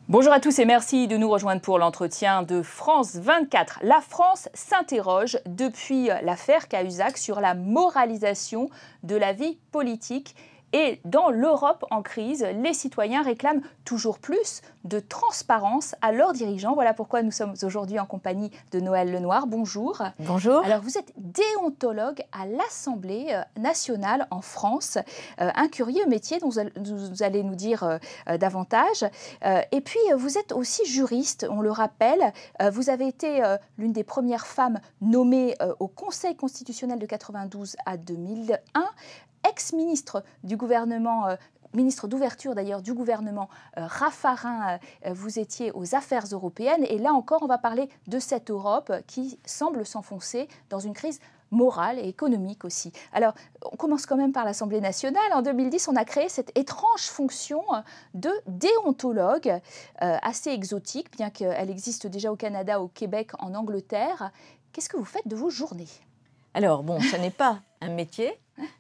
Bonjour à tous et merci de nous rejoindre pour l'entretien de France 24. La France s'interroge depuis l'affaire Cahuzac sur la moralisation de la vie politique. Et dans l'Europe en crise, les citoyens réclament toujours plus de transparence à leurs dirigeants. Voilà pourquoi nous sommes aujourd'hui en compagnie de Noëlle Lenoir. Bonjour. Bonjour. Alors vous êtes déontologue à l'Assemblée nationale en France. Un curieux métier dont vous allez nous dire davantage. Et puis vous êtes aussi juriste, on le rappelle. Vous avez été l'une des premières femmes nommées au Conseil constitutionnel de 92 à 2001. Ex-ministre du gouvernement, ministre d'ouverture d'ailleurs du gouvernement Raffarin, vous étiez aux affaires européennes. Et là encore, on va parler de cette Europe qui semble s'enfoncer dans une crise morale et économique aussi. Alors, on commence quand même par l'Assemblée nationale. En 2010, on a créé cette étrange fonction de déontologue, assez exotique, bien qu'elle existe déjà au Canada, au Québec, en Angleterre. Qu'est-ce que vous faites de vos journées ? Alors, bon, ce n'est pas un métier,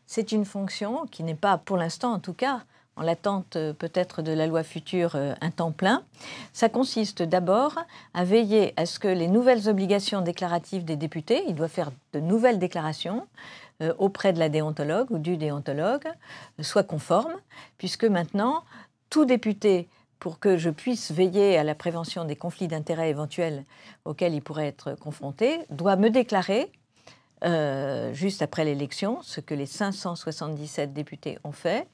c'est une fonction qui n'est pas, pour l'instant en tout cas, en l'attente peut-être de la loi future, un temps plein. Ça consiste d'abord à veiller à ce que les nouvelles obligations déclaratives des députés, ils doivent faire de nouvelles déclarations auprès de la déontologue ou du déontologue, soient conformes, puisque maintenant, tout député, pour que je puisse veiller à la prévention des conflits d'intérêts éventuels auxquels il pourrait être confronté, doit me déclarer juste après l'élection, ce que les 577 députés ont fait,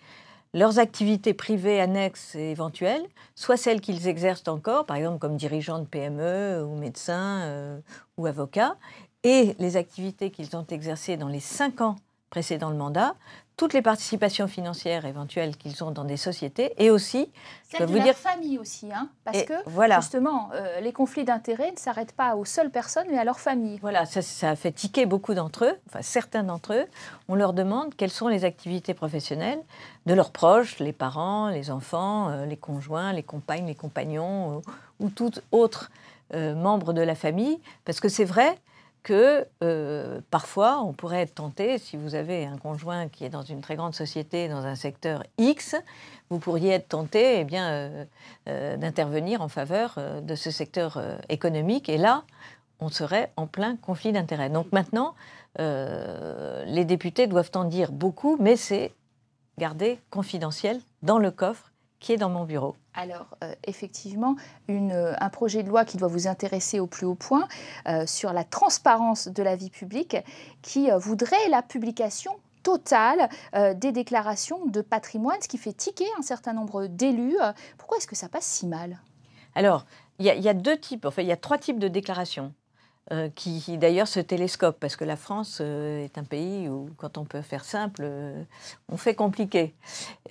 leurs activités privées annexes et éventuelles, soit celles qu'ils exercent encore, par exemple comme dirigeants de PME ou médecins ou avocats, et les activités qu'ils ont exercées dans les 5 ans précédant le mandat, toutes les participations financières éventuelles qu'ils ont dans des sociétés, et aussi... Celle de la famille aussi, hein, parce que voilà. Justement, les conflits d'intérêts ne s'arrêtent pas aux seules personnes, mais à leur famille. Voilà, ça a fait tiquer beaucoup d'entre eux, enfin certains d'entre eux. On leur demande quelles sont les activités professionnelles de leurs proches, les parents, les enfants, les conjoints, les compagnes, les compagnons, ou tout autre membre de la famille, parce que c'est vrai que parfois, on pourrait être tenté, si vous avez un conjoint qui est dans une très grande société, dans un secteur X, vous pourriez être tenté d'intervenir en faveur de ce secteur économique. Et là, on serait en plein conflit d'intérêts. Donc maintenant, les députés doivent en dire beaucoup, mais c'est gardé confidentiel dans le coffre qui est dans mon bureau. Alors, effectivement, un projet de loi qui doit vous intéresser au plus haut point sur la transparence de la vie publique qui voudrait la publication totale des déclarations de patrimoine, ce qui fait tiquer un certain nombre d'élus. Pourquoi est-ce que ça passe si mal ? Alors, il y a deux types, enfin, il y a 3 types de déclarations. Qui d'ailleurs se télescopent, parce que la France est un pays où, quand on peut faire simple, on fait compliqué.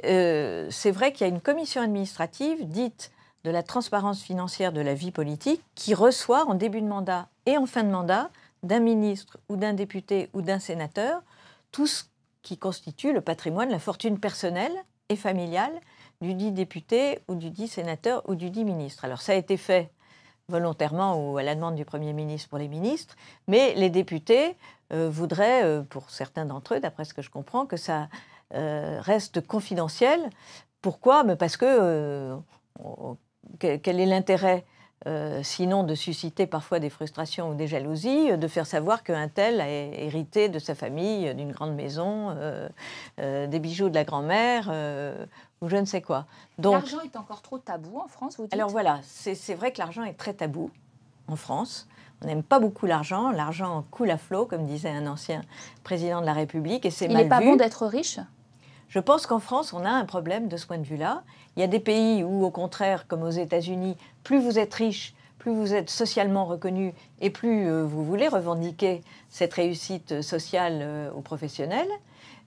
C'est vrai qu'il y a une commission administrative dite de la transparence financière de la vie politique qui reçoit en début de mandat et en fin de mandat d'un ministre ou d'un député ou d'un sénateur tout ce qui constitue le patrimoine, la fortune personnelle et familiale du dit député ou du dit sénateur ou du dit ministre. Alors ça a été fait volontairement ou à la demande du Premier ministre pour les ministres, mais les députés voudraient, pour certains d'entre eux, d'après ce que je comprends, que ça reste confidentiel. Pourquoi ? Parce que quel est l'intérêt, sinon de susciter parfois des frustrations ou des jalousies, de faire savoir qu'un tel a hérité de sa famille, d'une grande maison, des bijoux de la grand-mère, ou je ne sais quoi. Donc, l'argent est encore trop tabou en France, vous dites ? Alors voilà, c'est vrai que l'argent est très tabou en France. On n'aime pas beaucoup l'argent. L'argent coule à flot, comme disait un ancien président de la République, et c'est mal vu. Il n'est pas bon d'être riche ? Je pense qu'en France, on a un problème de ce point de vue-là. Il y a des pays où, au contraire, comme aux États-Unis, plus vous êtes riche, plus vous êtes socialement reconnu et plus vous voulez revendiquer cette réussite sociale ou professionnelle.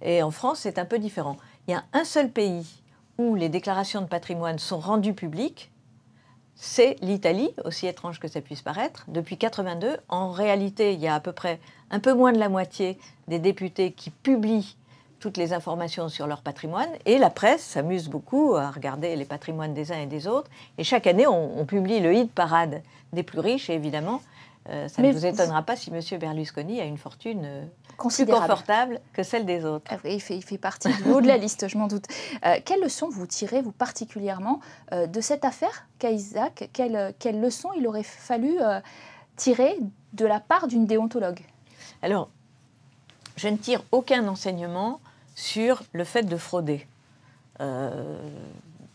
Et en France, c'est un peu différent. Il y a un seul pays où les déclarations de patrimoine sont rendues publiques, c'est l'Italie, aussi étrange que ça puisse paraître. Depuis 1982, en réalité, il y a à peu près un peu moins de la moitié des députés qui publient toutes les informations sur leur patrimoine. Et la presse s'amuse beaucoup à regarder les patrimoines des uns et des autres. Et chaque année, on publie le hit parade des plus riches. Et évidemment, ça ne vous étonnera pas si M. Berlusconi a une fortune plus confortable que celle des autres. Ah oui, il fait partie du haut de la liste, je m'en doute. Quelle leçon vous tirez, vous particulièrement, de cette affaire Cahuzac? Quelle leçon il aurait fallu tirer de la part d'une déontologue? Alors, je ne tire aucun enseignement sur le fait de frauder.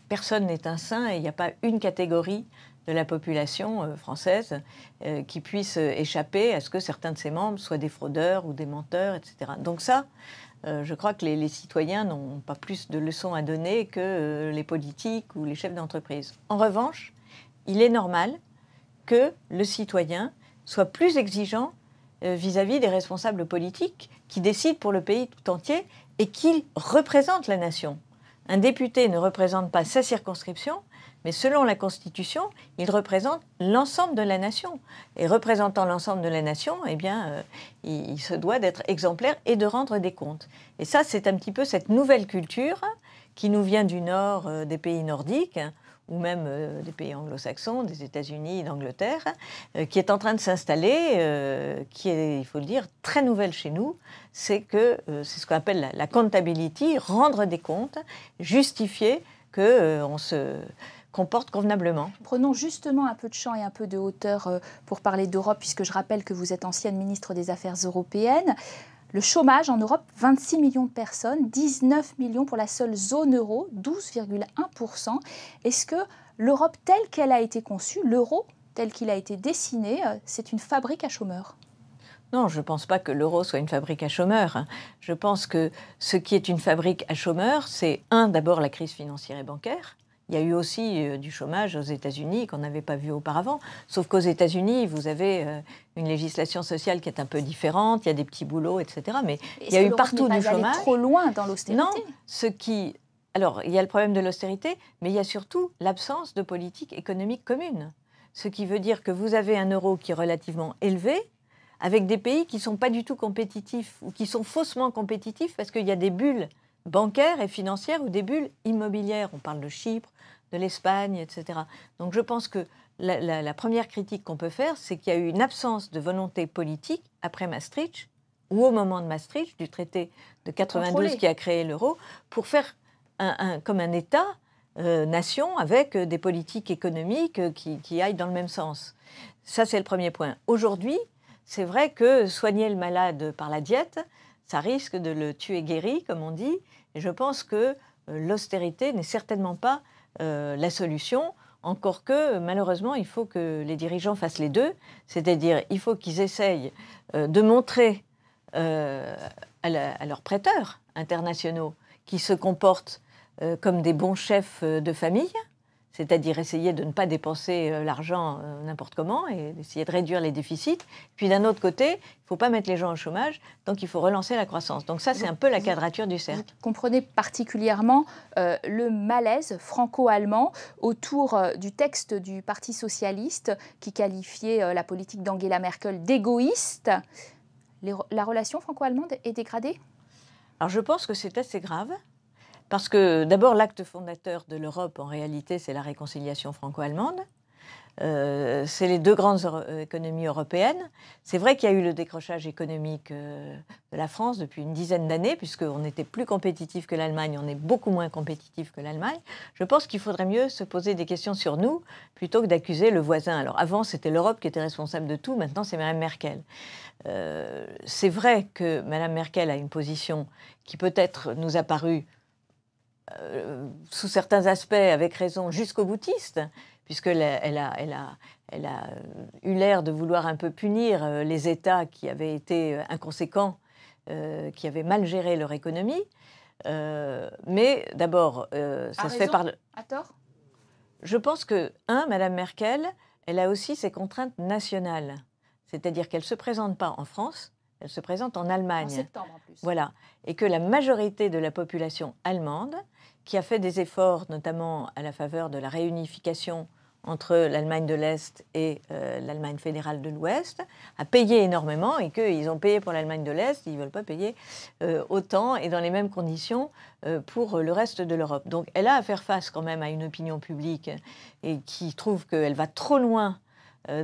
Personne n'est un saint et il n'y a pas une catégorie de la population française qui puisse échapper à ce que certains de ses membres soient des fraudeurs ou des menteurs, etc. Donc ça, je crois que les citoyens n'ont pas plus de leçons à donner que les politiques ou les chefs d'entreprise. En revanche, il est normal que le citoyen soit plus exigeant vis-à-vis des responsables politiques qui décident pour le pays tout entier et qui représentent la nation. Un député ne représente pas sa circonscription, mais selon la Constitution, il représente l'ensemble de la nation. Et représentant l'ensemble de la nation, eh bien, il se doit d'être exemplaire et de rendre des comptes. Et ça, c'est un petit peu cette nouvelle culture qui nous vient du nord des pays nordiques, ou même des pays anglo-saxons, des États-Unis, d'Angleterre, qui est en train de s'installer, qui est, il faut le dire, très nouvelle chez nous. C'est ce qu'on appelle la accountability, rendre des comptes, justifier qu'on se comporte convenablement. Prenons justement un peu de champ et un peu de hauteur pour parler d'Europe, puisque je rappelle que vous êtes ancienne ministre des Affaires européennes. Le chômage en Europe, 26 millions de personnes, 19 millions pour la seule zone euro, 12,1%. Est-ce que l'Europe telle qu'elle a été conçue, l'euro tel qu'il a été dessiné, c'est une fabrique à chômeurs? Non, je ne pense pas que l'euro soit une fabrique à chômeurs. Je pense que ce qui est une fabrique à chômeurs, c'est d'abord la crise financière et bancaire. Il y a eu aussi du chômage aux États-Unis qu'on n'avait pas vu auparavant. Sauf qu'aux États-Unis, vous avez une législation sociale qui est un peu différente, il y a des petits boulots, etc. Mais il y a eu partout du chômage. Trop loin dans l'austérité. Non, alors, il y a le problème de l'austérité, mais il y a surtout l'absence de politique économique commune. Ce qui veut dire que vous avez un euro qui est relativement élevé, avec des pays qui ne sont pas du tout compétitifs ou qui sont faussement compétitifs parce qu'il y a des bulles bancaires et financières ou des bulles immobilières. On parle de Chypre, de l'Espagne, etc. Donc je pense que la première critique qu'on peut faire, c'est qu'il y a eu une absence de volonté politique après Maastricht ou au moment de Maastricht, du traité de 92 qui a créé l'euro, pour faire comme un État, nation, avec des politiques économiques qui aillent dans le même sens. Ça, c'est le premier point. Aujourd'hui, c'est vrai que soigner le malade par la diète, ça risque de le tuer guéri, comme on dit. Et je pense que l'austérité n'est certainement pas la solution, encore que, malheureusement, il faut que les dirigeants fassent les deux. C'est-à-dire, il faut qu'ils essayent de montrer à leurs prêteurs internationaux qui se comportent comme des bons chefs de famille, c'est-à-dire essayer de ne pas dépenser l'argent n'importe comment et d'essayer de réduire les déficits. Puis d'un autre côté, il ne faut pas mettre les gens au chômage, donc il faut relancer la croissance. Donc ça, c'est un peu la quadrature du cercle. Vous comprenez particulièrement le malaise franco-allemand autour du texte du Parti socialiste qui qualifiait la politique d'Angela Merkel d'égoïste. La relation franco-allemande est dégradée? Alors je pense que c'est assez grave. Parce que d'abord, l'acte fondateur de l'Europe, en réalité, c'est la réconciliation franco-allemande. C'est les deux grandes économies européennes. C'est vrai qu'il y a eu le décrochage économique de la France depuis une dizaine d'années, puisqu'on était plus compétitif que l'Allemagne, on est beaucoup moins compétitif que l'Allemagne. Je pense qu'il faudrait mieux se poser des questions sur nous, plutôt que d'accuser le voisin. Alors avant, c'était l'Europe qui était responsable de tout, maintenant c'est Mme Merkel. C'est vrai que Mme Merkel a une position qui peut-être nous a paru sous certains aspects, avec raison, jusqu'au boutiste, puisqu'elle a eu l'air de vouloir un peu punir les États qui avaient été inconséquents, qui avaient mal géré leur économie. Mais d'abord, ça se fait par... À tort? Je pense que, Mme Merkel, elle a aussi ses contraintes nationales. C'est-à-dire qu'elle ne se présente pas en France, elle se présente en Allemagne. En septembre, en plus. Voilà. Et que la majorité de la population allemande, qui a fait des efforts, notamment à la faveur de la réunification entre l'Allemagne de l'Est et l'Allemagne fédérale de l'Ouest, a payé énormément et qu'ils ont payé pour l'Allemagne de l'Est, ils ne veulent pas payer autant et dans les mêmes conditions pour le reste de l'Europe. Donc elle a à faire face quand même à une opinion publique et qui trouve qu'elle va trop loin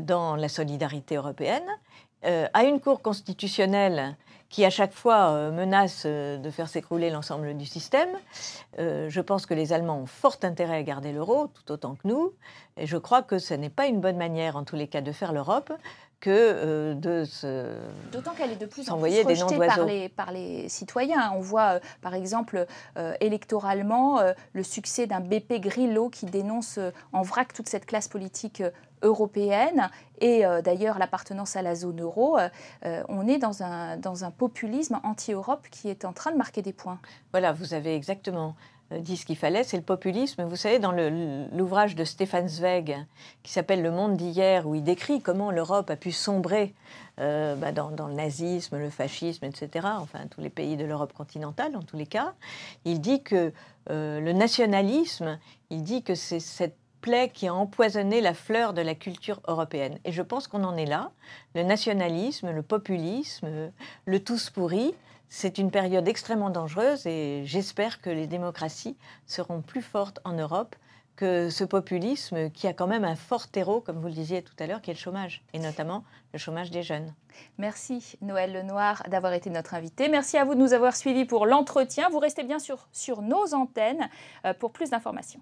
dans la solidarité européenne, à une Cour constitutionnelle qui à chaque fois menace de faire s'écrouler l'ensemble du système. Je pense que les Allemands ont fort intérêt à garder l'euro, tout autant que nous. Et je crois que ce n'est pas une bonne manière, en tous les cas, de faire l'Europe que de se... D'autant qu'elle est de plus en plus s'envoyer des noms rejetée d'oiseaux. par les citoyens. On voit, par exemple, électoralement, le succès d'un BP Grillo qui dénonce en vrac toute cette classe politique européenne et d'ailleurs l'appartenance à la zone euro. On est dans un populisme anti-Europe qui est en train de marquer des points. Voilà, vous avez exactement dit ce qu'il fallait, c'est le populisme. Vous savez, dans l'ouvrage de Stefan Zweig, qui s'appelle Le monde d'hier, où il décrit comment l'Europe a pu sombrer dans le nazisme, le fascisme, etc., enfin tous les pays de l'Europe continentale, en tous les cas, il dit que le nationalisme, il dit que c'est cette plaie qui a empoisonné la fleur de la culture européenne. Et je pense qu'on en est là. Le nationalisme, le populisme, le tous pourri, c'est une période extrêmement dangereuse et j'espère que les démocraties seront plus fortes en Europe que ce populisme qui a quand même un fort terreau, comme vous le disiez tout à l'heure, qui est le chômage, et notamment le chômage des jeunes. Merci Noëlle Lenoir d'avoir été notre invitée. Merci à vous de nous avoir suivis pour l'entretien. Vous restez bien sûr sur nos antennes pour plus d'informations.